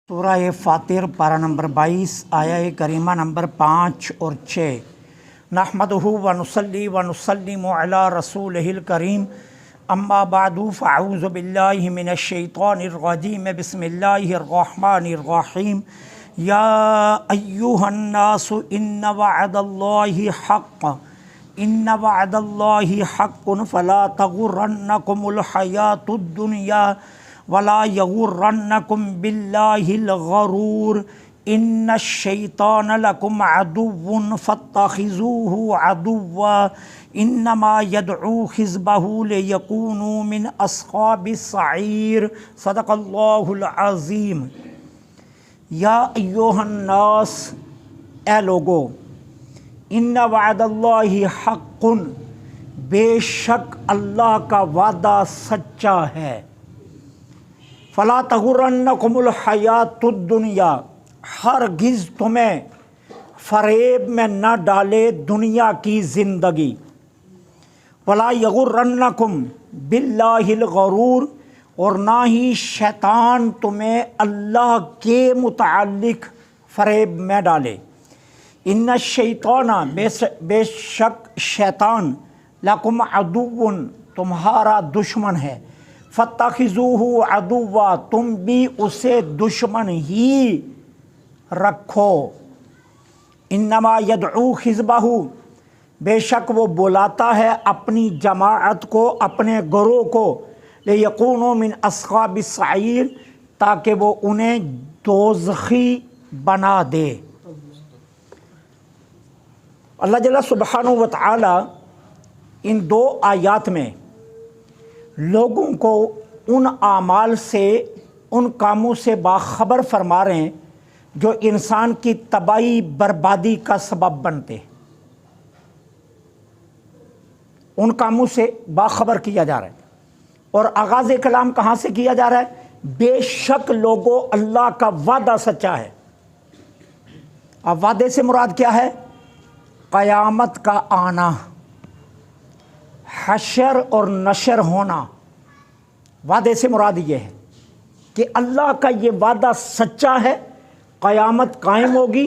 سورہ فاطر پارہ نمبر 22 آیہ کریمہ نمبر 5 اور 6۔ نحمدہ ونصلی ونسلم علی رسولہ الکریم، اما بعد فاعوذ باللہ من الشیطان الرجیم، بسم اللہ الرحمن الرحیم۔ یا ایہا الناس ان وعد اللہ حق فلا تغرنکم الحیاۃ الدنیا ولا یغرنکم باللہ الغرور، ان الشیطان لکم عدو فاتخذوہ عدوا انما یدعو حزبہ لیکونوا من اصحاب السعیر۔ صدق اللہ العظیم۔ یا ایھا الناس، اے لوگو، ان وعد اللہ حق، بے شک اللہ کا وعدہ سچا ہے۔ فلا تغرنکم الحیاۃ الدنیا، ہرگز تمہیں فریب میں نہ ڈالے دنیا کی زندگی۔ ولا یغرنکم باللہ الغرور، اور نہ ہی شیطان تمہیں اللہ کے متعلق فریب میں ڈالے۔ ان الشیطان، بے شک شیطان، لکم عدو، تمہارا دشمن ہے۔ فاتخذوہ عدوا، تم بھی اسے دشمن ہی رکھو۔ انما یدعو حزبہ، بے شک وہ بلاتا ہے اپنی جماعت کو، اپنے گروہ کو، لیکونوا من اصحاب السعیر، تاکہ وہ انہیں دوزخی بنا دے۔ اللہ جل سبحانہ و تعالی ان دو آیات میں لوگوں کو ان اعمال سے، ان کاموں سے باخبر فرما رہے ہیں جو انسان کی تباہی بربادی کا سبب بنتے ہیں۔ ان کاموں سے باخبر کیا جا رہا ہے، اور آغاز کلام کہاں سے کیا جا رہا ہے؟ بے شک لوگوں، اللہ کا وعدہ سچا ہے۔ اب وعدے سے مراد کیا ہے؟ قیامت کا آنا، حشر اور نشر ہونا۔ وعدے سے مراد یہ ہے کہ اللہ کا یہ وعدہ سچا ہے، قیامت قائم ہوگی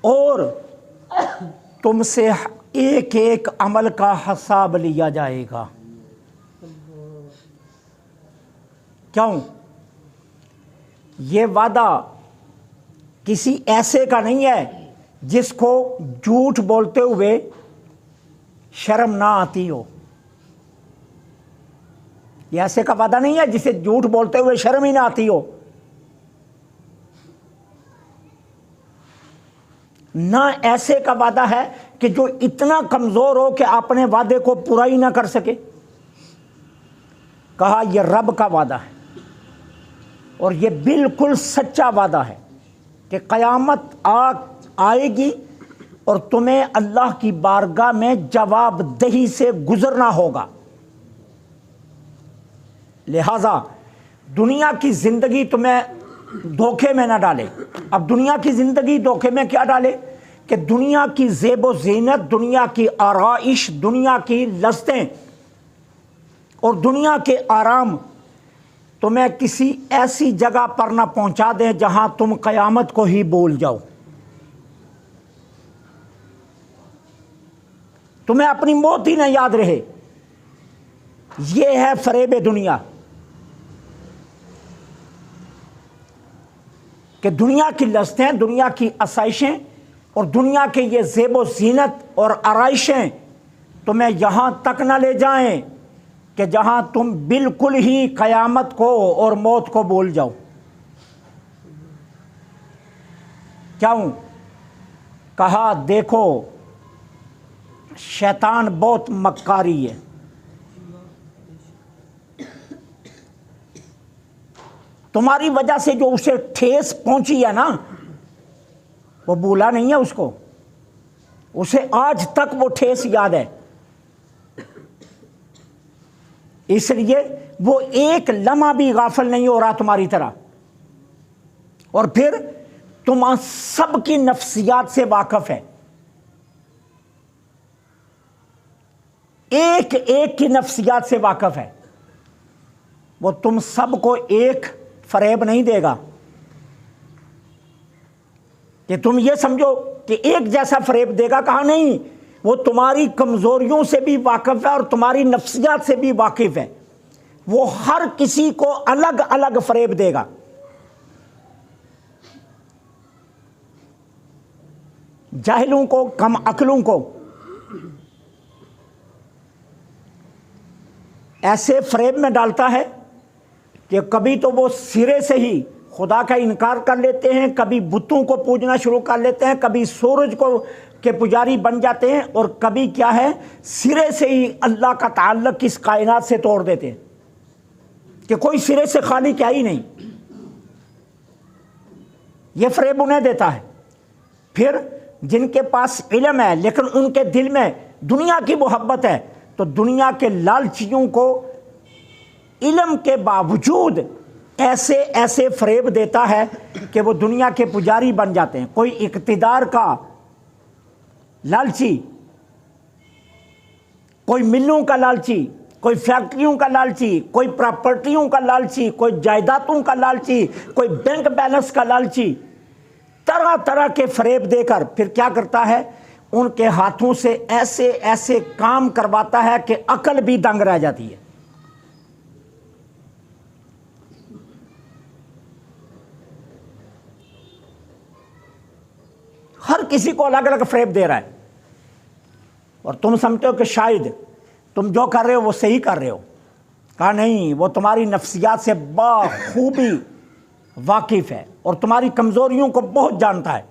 اور تم سے ایک ایک عمل کا حساب لیا جائے گا۔ کیوں؟ یہ وعدہ کسی ایسے کا نہیں ہے جس کو جھوٹ بولتے ہوئے شرم نہ آتی ہو۔ یہ ایسے کا وعدہ نہیں ہے جسے جھوٹ بولتے ہوئے شرم ہی نہ آتی ہو، نہ ایسے کا وعدہ ہے کہ جو اتنا کمزور ہو کہ اپنے وعدے کو پورا ہی نہ کر سکے۔ کہا یہ رب کا وعدہ ہے، اور یہ بالکل سچا وعدہ ہے کہ قیامت آئے گی اور تمہیں اللہ کی بارگاہ میں جواب دہی سے گزرنا ہوگا۔ لہذا دنیا کی زندگی تمہیں دھوکے میں نہ ڈالے۔ اب دنیا کی زندگی دھوکے میں کیا ڈالے؟ کہ دنیا کی زیب و زینت، دنیا کی آرائش، دنیا کی لذتیں اور دنیا کے آرام تمہیں کسی ایسی جگہ پر نہ پہنچا دیں جہاں تم قیامت کو ہی بھول جاؤ، تمہیں اپنی موت ہی نہ یاد رہے۔ یہ ہے فریب دنیا، کہ دنیا کی لذتیں، دنیا کی آسائشیں اور دنیا کے یہ زیب و زینت اور آرائشیں تمہیں یہاں تک نہ لے جائیں کہ جہاں تم بالکل ہی قیامت کو اور موت کو بھول جاؤ۔ کیوں؟ کہا دیکھو شیطان بہت مکاری ہے۔ تمہاری وجہ سے جو اسے ٹھیس پہنچی ہے نا، وہ بھولا نہیں ہے اس کو، اسے آج تک وہ ٹھیس یاد ہے۔ اس لیے وہ ایک لمحہ بھی غافل نہیں ہو رہا تمہاری طرح، اور پھر تم سب کی نفسیات سے واقف ہے، ایک ایک کی نفسیات سے واقف ہے۔ وہ تم سب کو ایک فریب نہیں دے گا، کہ تم یہ سمجھو کہ ایک جیسا فریب دے گا، کہا نہیں، وہ تمہاری کمزوریوں سے بھی واقف ہے اور تمہاری نفسیات سے بھی واقف ہے، وہ ہر کسی کو الگ الگ فریب دے گا۔ جاہلوں کو، کم عقلوں کو ایسے فریب میں ڈالتا ہے کہ کبھی تو وہ سرے سے ہی خدا کا انکار کر لیتے ہیں، کبھی بتوں کو پوجنا شروع کر لیتے ہیں، کبھی سورج کو کے پجاری بن جاتے ہیں، اور کبھی کیا ہے سرے سے ہی اللہ کا تعلق اس کائنات سے توڑ دیتے ہیں کہ کوئی سرے سے خالی کیا ہی نہیں۔ یہ فریب انہیں دیتا ہے۔ پھر جن کے پاس علم ہے لیکن ان کے دل میں دنیا کی محبت ہے، تو دنیا کے لالچیوں کو علم کے باوجود ایسے ایسے فریب دیتا ہے کہ وہ دنیا کے پجاری بن جاتے ہیں۔ کوئی اقتدار کا لالچی، کوئی ملوں کا لالچی، کوئی فیکٹریوں کا لالچی، کوئی پراپرٹیوں کا لالچی، کوئی جائیدادوں کا لالچی، کوئی بینک بیلنس کا لالچی، طرح طرح کے فریب دے کر پھر کیا کرتا ہے، ان کے ہاتھوں سے ایسے ایسے کام کرواتا ہے کہ عقل بھی دنگ رہ جاتی ہے۔ ہر کسی کو الگ الگ فریب دے رہا ہے، اور تم سمجھتے ہو کہ شاید تم جو کر رہے ہو وہ صحیح کر رہے ہو۔ کہا نہیں، وہ تمہاری نفسیات سے بخوبی واقف ہے اور تمہاری کمزوریوں کو بہت جانتا ہے۔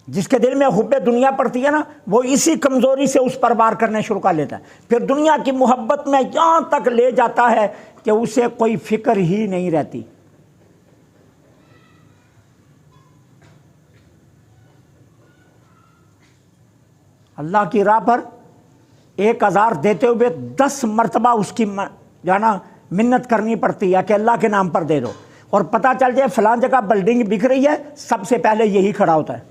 جس کے دل میں حب دنیا پڑتی ہے نا، وہ اسی کمزوری سے اس پر وار کرنے شروع کر لیتا ہے، پھر دنیا کی محبت میں یہاں تک لے جاتا ہے کہ اسے کوئی فکر ہی نہیں رہتی۔ اللہ کی راہ پر 1000 دیتے ہوئے 10 مرتبہ اس کی جانا منت کرنی پڑتی ہے کہ اللہ کے نام پر دے دو، اور پتہ چل جائے فلاں جگہ بلڈنگ بک رہی ہے، سب سے پہلے یہی کھڑا ہوتا ہے۔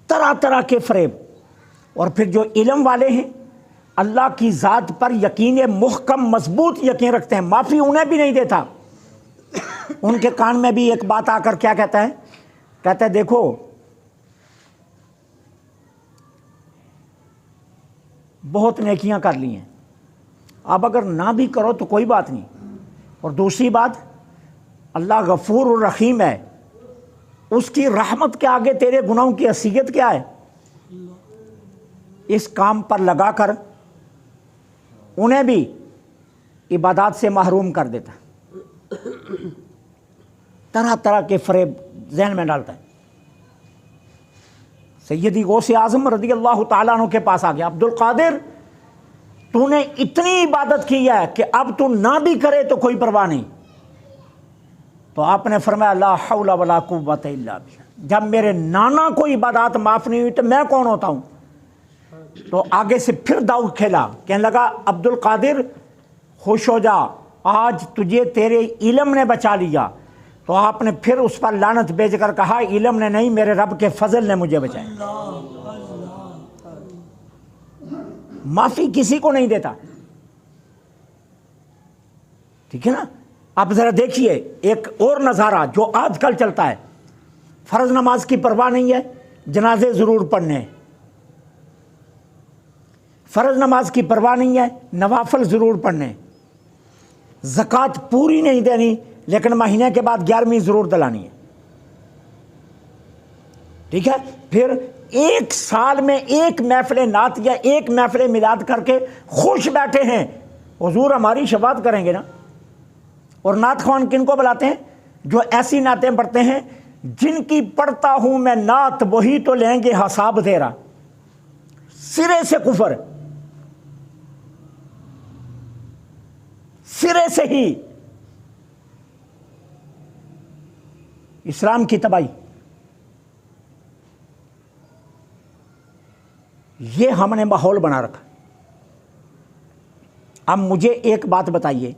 طرح طرح کے فریب۔ اور پھر جو علم والے ہیں، اللہ کی ذات پر یقین محکم مضبوط یقین رکھتے ہیں، معافی انہیں بھی نہیں دیتا۔ ان کے کان میں بھی ایک بات آ کر کیا کہتا ہے، کہتا ہے دیکھو بہت نیکیاں کر لی ہیں، اب اگر نہ بھی کرو تو کوئی بات نہیں، اور دوسری بات اللہ غفور الرحیم ہے، اس کی رحمت کے آگے تیرے گناہوں کی حیثیت کیا ہے۔ اس کام پر لگا کر انہیں بھی عبادات سے محروم کر دیتا ہے۔ طرح طرح کے فریب ذہن میں ڈالتا ہے۔ سیدی غوث اعظم رضی اللہ تعالیٰ عنہ کے پاس آ گیا، عبد القادر تو نے اتنی عبادت کی ہے کہ اب تو نہ بھی کرے تو کوئی پرواہ نہیں۔ تو آپ نے فرمایا لا حول ولا قوت الا باللہ، جب میرے نانا کو عبادات معاف نہیں ہوئی تو میں کون ہوتا ہوں۔ تو آگے سے پھر داؤ کھیلا، کہنے لگا عبد القادر خوش ہو جا، آج تجھے تیرے علم نے بچا لیا۔ تو آپ نے پھر اس پر لعنت بھیج کر کہا علم نے نہیں، میرے رب کے فضل نے مجھے بچایا۔ معافی کسی کو نہیں دیتا، ٹھیک ہے نا۔ اب ذرا دیکھیے ایک اور نظارہ جو آج کل چلتا ہے، فرض نماز کی پرواہ نہیں ہے، جنازے ضرور پڑھنے، فرض نماز کی پرواہ نہیں ہے، نوافل ضرور پڑھنے، زکوٰۃ پوری نہیں دینی لیکن مہینے کے بعد 11ویں ضرور دلانی ہے، ٹھیک ہے۔ پھر ایک سال میں ایک محفل نعت یا ایک محفل میلاد کر کے خوش بیٹھے ہیں، حضور ہماری شفاعت کریں گے نا۔ اور نعت خوان کن کو بلاتے ہیں؟ جو ایسی نعتیں پڑھتے ہیں جن کی پڑھتا ہوں میں نعت وہی تو لیں گے حساب تیرا۔ سرے سے کفر، سرے سے ہی اسلام کی تباہی۔ یہ ہم نے ماحول بنا رکھا۔ اب مجھے ایک بات بتائیے،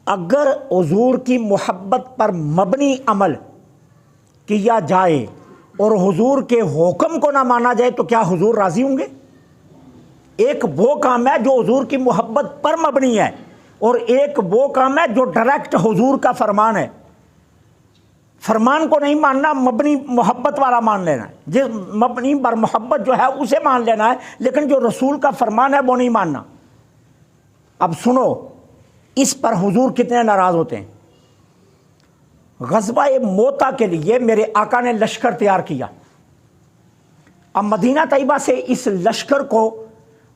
اگر حضور کی محبت پر مبنی عمل کیا جائے اور حضور کے حکم کو نہ مانا جائے تو کیا حضور راضی ہوں گے؟ ایک وہ کام ہے جو حضور کی محبت پر مبنی ہے، اور ایک وہ کام ہے جو ڈائریکٹ حضور کا فرمان ہے. فرمان کو نہیں ماننا، مبنی محبت والا مان لینا ہے. جس مبنی بر محبت جو ہے اسے مان لینا ہے، لیکن جو رسول کا فرمان ہے وہ نہیں ماننا. اب سنو اس پر حضور کتنے ناراض ہوتے ہیں. غزوہ موتا کے لیے میرے آقا نے لشکر تیار کیا. اب مدینہ طیبہ سے اس لشکر کو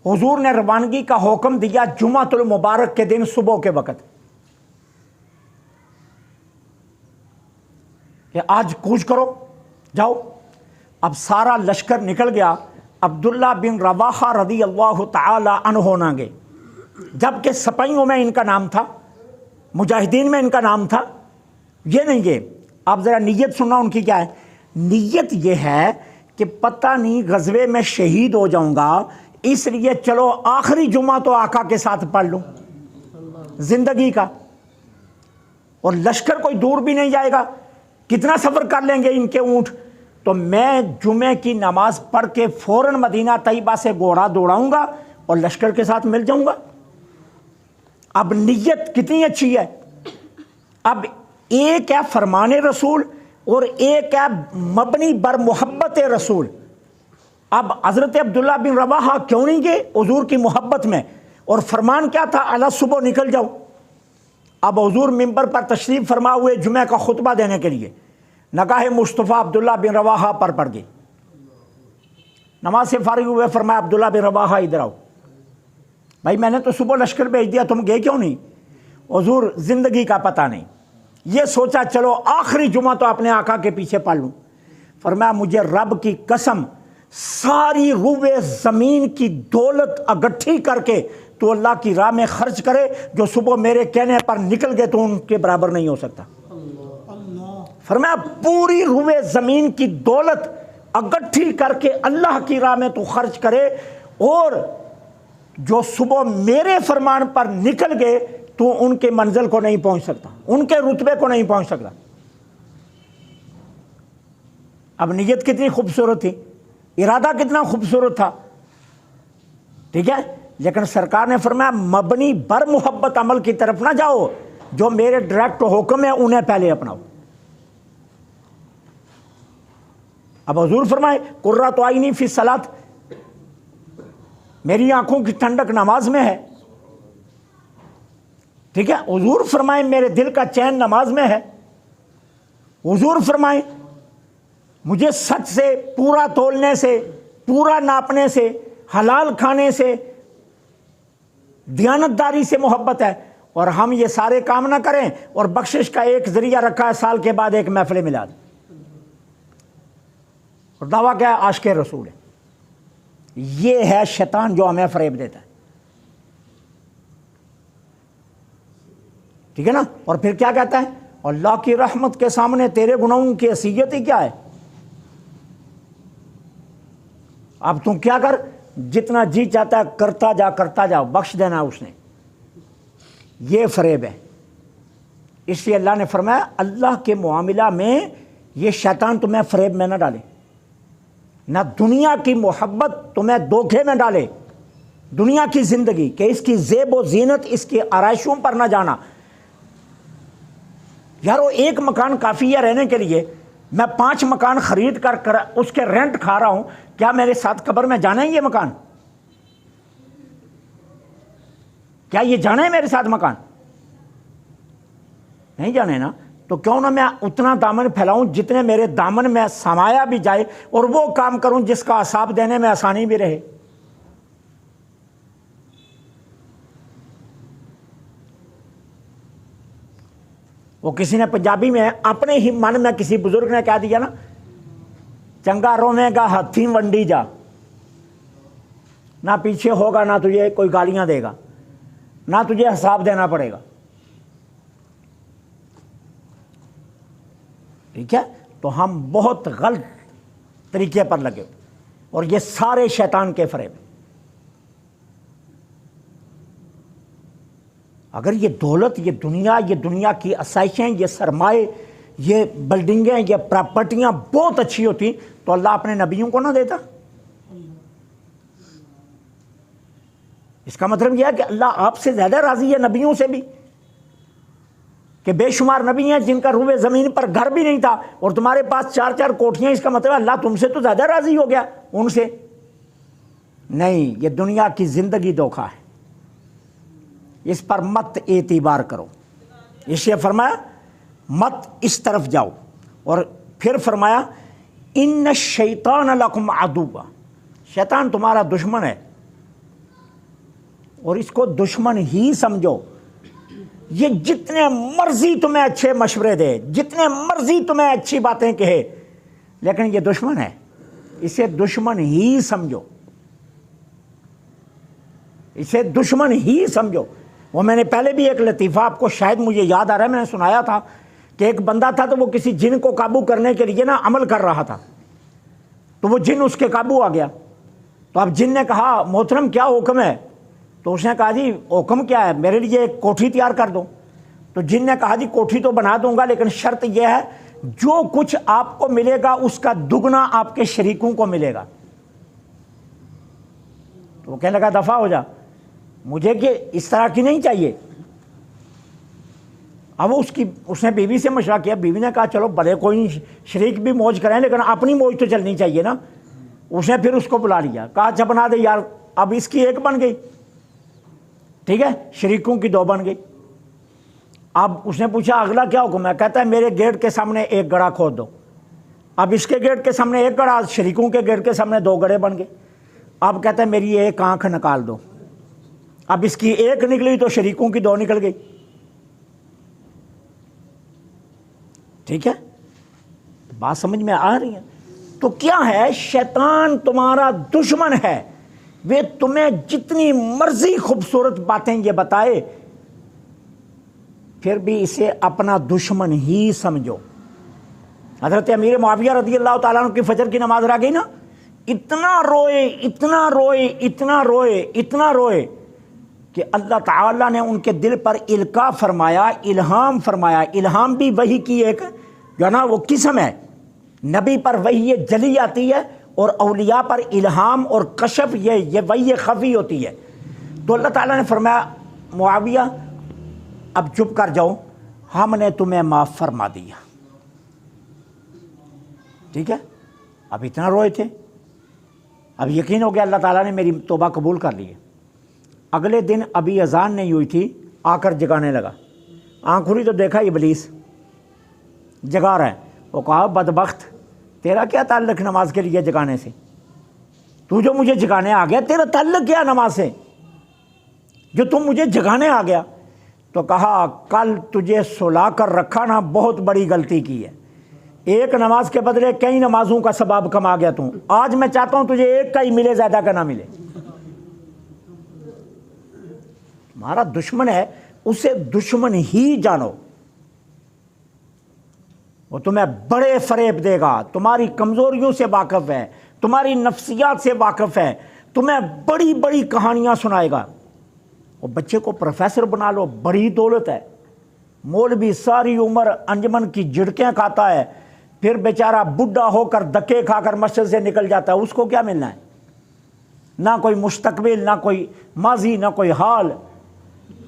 حضور نے روانگی کا حکم دیا جمعۃ المبارک کے دن صبح کے وقت کہ آج کوچ کرو، جاؤ. اب سارا لشکر نکل گیا. عبداللہ بن رواحہ رضی اللہ تعالی عنہ نہ گئے، جبکہ سپاہیوں میں ان کا نام تھا، مجاہدین میں ان کا نام تھا. یہ نہیں گئے. آپ ذرا نیت سننا ان کی کیا ہے. نیت یہ ہے کہ پتہ نہیں غزوے میں شہید ہو جاؤں گا، اس لیے چلو آخری جمعہ تو آقا کے ساتھ پڑھ لوں زندگی کا. اور لشکر کوئی دور بھی نہیں جائے گا، کتنا سفر کر لیں گے ان کے اونٹ. تو میں جمعے کی نماز پڑھ کے فوراً مدینہ طیبہ سے گھوڑا دوڑاؤں گا اور لشکر کے ساتھ مل جاؤں گا. اب نیت کتنی اچھی ہے. اب ایک ہے فرمان رسول اور ایک ہے مبنی بر محبت رسول. اب حضرت عبداللہ بن رواحہ کیوں نہیں گئے حضور کی محبت میں، اور فرمان کیا تھا، اللہ صبح نکل جاؤ. اب حضور ممبر پر تشریف فرما ہوئے جمعہ کا خطبہ دینے کے لیے، نگاہ مصطفیٰ عبداللہ بن رواحہ پر پڑ گئی. نماز سے فارغ ہوئے فرمایا عبداللہ بن رواحہ ادھر آؤ. بھائی میں نے تو صبح لشکر بھیج دیا، تم گئے کیوں نہیں؟ حضور زندگی کا پتہ نہیں، یہ سوچا چلو آخری جمعہ تو اپنے آقا کے پیچھے پڑھ لوں. فرمایا مجھے رب کی قسم ساری روئے زمین کی دولت اکٹھی کر کے تو اللہ کی راہ میں خرچ کرے، جو صبح میرے کہنے پر نکل گئے تو ان کے برابر نہیں ہو سکتا. فرمایا پوری روئے زمین کی دولت اکٹھی کر کے اللہ کی راہ میں تو خرچ کرے، اور جو صبح میرے فرمان پر نکل گئے تو ان کے منزل کو نہیں پہنچ سکتا، ان کے رتبے کو نہیں پہنچ سکتا. اب نیت کتنی خوبصورت تھی، ارادہ کتنا خوبصورت تھا. ٹھیک ہے، لیکن سرکار نے فرمایا مبنی بر محبت عمل کی طرف نہ جاؤ، جو میرے ڈائریکٹ حکم ہے انہیں پہلے اپناؤ. اب حضور فرمائے قرۃ عینی فی الصلاۃ، میری آنکھوں کی ٹھنڈک نماز میں ہے. ٹھیک ہے، حضور فرمائے میرے دل کا چین نماز میں ہے. حضور فرمائے مجھے سچ سے، پورا تولنے سے، پورا ناپنے سے، حلال کھانے سے، دیانتداری سے محبت ہے. اور ہم یہ سارے کام نہ کریں اور بخشش کا ایک ذریعہ رکھا ہے سال کے بعد ایک محفل میلاد، اور دعویٰ کیا ہے عاشق رسول ہے. یہ ہے شیطان جو ہمیں فریب دیتا ہے. ٹھیک ہے نا. اور پھر کیا کہتا ہے، اللہ کی رحمت کے سامنے تیرے گناہوں کی حیثیت ہی کیا ہے. اب تم کیا کر، جتنا جی چاہتا ہے کرتا جا، بخش دینا اس نے. یہ فریب ہے. اس لیے اللہ نے فرمایا اللہ کے معاملہ میں یہ شیطان تمہیں فریب میں نہ ڈالے، نہ دنیا کی محبت تمہیں دھوکے میں ڈالے. دنیا کی زندگی کہ اس کی زیب و زینت، اس کی آرائشوں پر نہ جانا. یارو ایک مکان کافی ہے رہنے کے لیے، میں 5 مکان خرید کر اس کے رینٹ کھا رہا ہوں، کیا میرے ساتھ قبر میں جانا ہے یہ مکان؟ کیا یہ جانا ہے میرے ساتھ مکان؟ نہیں جانے نا. تو کیوں نہ میں اتنا دامن پھیلاؤں جتنے میرے دامن میں سمایا بھی جائے، اور وہ کام کروں جس کا حساب دینے میں آسانی بھی رہے. وہ کسی نے پنجابی میں اپنے ہی من میں کسی بزرگ نے کہہ دیا نا، چنگا رونے گا ہاتھی ونڈی جا، نہ پیچھے ہوگا، نہ تجھے کوئی گالیاں دے گا، نہ تجھے حساب دینا پڑے گا. ٹھیک ہے. تو ہم بہت غلط طریقے پر لگے، اور یہ سارے شیطان کے فریب. اگر یہ دولت، یہ دنیا کی آسائشیں، یہ سرمائے، یہ بلڈنگیں، یہ پراپرٹیاں بہت اچھی ہوتی تو اللہ اپنے نبیوں کو نہ دیتا. اس کا مطلب یہ ہے کہ اللہ آپ سے زیادہ راضی ہے نبیوں سے بھی، کہ بے شمار نبی ہیں جن کا روئے زمین پر گھر بھی نہیں تھا اور تمہارے پاس 4 کوٹھیاں، اس کا مطلب اللہ تم سے تو زیادہ راضی ہو گیا ان سے۔ نہیں، یہ دنیا کی زندگی دھوکہ ہے، اس پر مت اعتبار کرو۔ اس لیے فرمایا مت اس طرف جاؤ، اور پھر فرمایا ان الشیطان لکم عدو، شیطان تمہارا دشمن ہے، اور اس کو دشمن ہی سمجھو۔ یہ جتنے مرضی تمہیں اچھے مشورے دے، جتنے مرضی تمہیں اچھی باتیں کہے، لیکن یہ دشمن ہے، اسے دشمن ہی سمجھو، اسے دشمن ہی سمجھو۔ وہ میں نے پہلے بھی ایک لطیفہ آپ کو شاید مجھے یاد آ رہا ہے، میں نے سنایا تھا کہ ایک بندہ تھا تو وہ کسی جن کو قابو کرنے کے لیے عمل کر رہا تھا، تو وہ جن اس کے قابو آ گیا۔ تو اب جن نے کہا محترم کیا حکم ہے؟ تو اس نے کہا جی حکم کیا ہے، میرے لیے ایک کوٹھی تیار کر دو۔ تو جن نے کہا جی کوٹھی تو بنا دوں گا، لیکن شرط یہ ہے جو کچھ آپ کو ملے گا اس کا دگنا آپ کے شریکوں کو ملے گا۔ تو وہ کہنے لگا دفع ہو جا، مجھے کہ اس طرح کی نہیں چاہیے۔ اب اس نے بیوی سے مشورہ کیا، بیوی نے کہا چلو بھلے کوئی نہیں، شریک بھی موج کریں لیکن اپنی موج تو چلنی چاہیے نا۔ اس نے پھر اس کو بلا لیا، کہا اچھا بنا دے یار۔ اب اس کی ایک بن گئی، ٹھیک ہے، شریکوں کی 2 بن گئی۔ اب اس نے پوچھا اگلا کیا حکم ہے؟ کہتا ہے میرے گیٹ کے سامنے ایک گڑھا کھود دو۔ اب اس کے گیٹ کے سامنے ایک گڑھا، شریکوں کے گیٹ کے سامنے 2 گڑھے بن گئے۔ اب کہتا ہے میری ایک آنکھ نکال دو۔ اب اس کی ایک نکلی تو شریکوں کی 2 نکل گئی، ٹھیک ہے، بات سمجھ میں آ رہی ہے؟ تو کیا ہے، شیطان تمہارا دشمن ہے، وہ تمہیں جتنی مرضی خوبصورت باتیں یہ بتائے، پھر بھی اسے اپنا دشمن ہی سمجھو۔ حضرت امیر معاویہ رضی اللہ تعالیٰ عنہ کی فجر کی نماز رہ گئی نا، اتنا روئے اتنا روئے اتنا روئے اتنا روئے کہ اللہ تعالیٰ نے ان کے دل پر القاء فرمایا، الہام فرمایا۔ الہام بھی وحی کی ایک جو نا وہ قسم ہے، نبی پر وحی جلی آتی ہے اور اولیاء پر الہام اور کشف یہ وحی خفی ہوتی ہے۔ تو اللہ تعالیٰ نے فرمایا معاویہ اب چپ کر جاؤ، ہم نے تمہیں معاف فرما دیا، ٹھیک ہے۔ اب اتنا روئے تھے، اب یقین ہو گیا اللہ تعالیٰ نے میری توبہ قبول کر لی ہے۔ اگلے دن ابھی اذان نہیں ہوئی تھی، آ کر جگانے لگا، آنکھ کھلی تو دیکھا ابلیس جگا رہا ہے۔ وہ کہا بدبخت تیرا کیا تعلق نماز کے لیے جگانے سے؟ تو جو مجھے جگانے آ گیا، تیرا تعلق کیا نماز سے جو تم مجھے جگانے آ گیا؟ تو کہا کل تجھے سلا کر رکھا نا، بہت بڑی غلطی کی ہے، ایک نماز کے بدلے کئی نمازوں کا ثواب کما گیا تم، آج میں چاہتا ہوں تجھے ایک کا ہی ملے، زیادہ کا نہ ملے۔ تمہارا دشمن ہے، اسے دشمن ہی جانو، وہ تمہیں بڑے فریب دے گا، تمہاری کمزوریوں سے واقف ہے، تمہاری نفسیات سے واقف ہے، تمہیں بڑی بڑی کہانیاں سنائے گا۔ وہ بچے کو پروفیسر بنا لو، بڑی دولت ہے، مولوی ساری عمر انجمن کی جھڑکیں کھاتا ہے، پھر بیچارہ بڈھا ہو کر دھکے کھا کر مسجد سے نکل جاتا ہے، اس کو کیا ملنا ہے؟ نہ کوئی مستقبل، نہ کوئی ماضی، نہ کوئی حال۔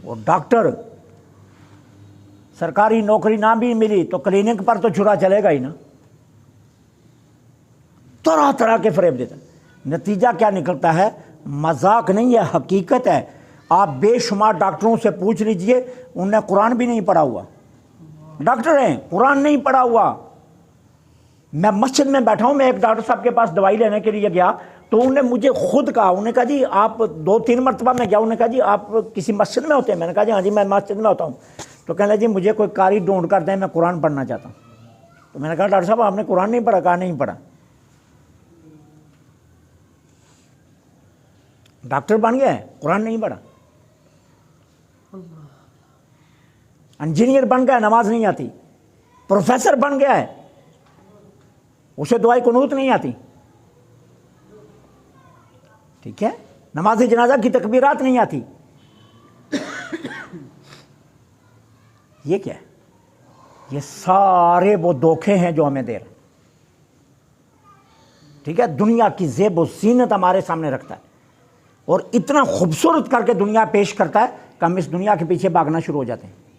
وہ ڈاکٹر سرکاری نوکری نہ بھی ملی تو کلینک پر تو چھرا چلے گا ہی نا، طرح طرح کے فریب دیتا ہے۔ نتیجہ کیا نکلتا ہے؟ مذاق نہیں ہے، حقیقت ہے۔ آپ بے شمار ڈاکٹروں سے پوچھ لیجئے، انہوں نے قرآن بھی نہیں پڑھا ہوا، ڈاکٹر ہیں قرآن نہیں پڑھا ہوا۔ میں مسجد میں بیٹھا ہوں، میں ایک ڈاکٹر صاحب کے پاس دوائی لینے کے لیے گیا تو انہوں نے مجھے خود کہا، انہوں نے کہا جی آپ 2-3 مرتبہ میں گیا، انہوں نے کہا جی آپ کسی مسجد میں ہوتے ہیں؟ میں نے کہا جی ہاں جی میں مسجد میں ہوتا ہوں۔ تو کہنے لگے جی مجھے کوئی قاری ڈھونڈ کر دیں، میں قرآن پڑھنا چاہتا ہوں۔ تو میں نے کہا ڈاکٹر صاحب آپ نے قرآن نہیں پڑھا؟ کہا نہیں پڑھا۔ ڈاکٹر بن گیا ہے، قرآن نہیں پڑھا۔ انجینئر بن گیا، نماز نہیں آتی۔ پروفیسر بن گیا ہے، اسے دعائے قنوت نہیں آتی، ٹھیک ہے، نماز جنازہ کی تکبیرات نہیں آتی۔ یہ کیا ہے؟ یہ سارے وہ دھوکے ہیں جو ہمیں دے رہے ہیں، ٹھیک ہے۔ دنیا کی زیب و زینت ہمارے سامنے رکھتا ہے، اور اتنا خوبصورت کر کے دنیا پیش کرتا ہے کہ ہم اس دنیا کے پیچھے بھاگنا شروع ہو جاتے ہیں.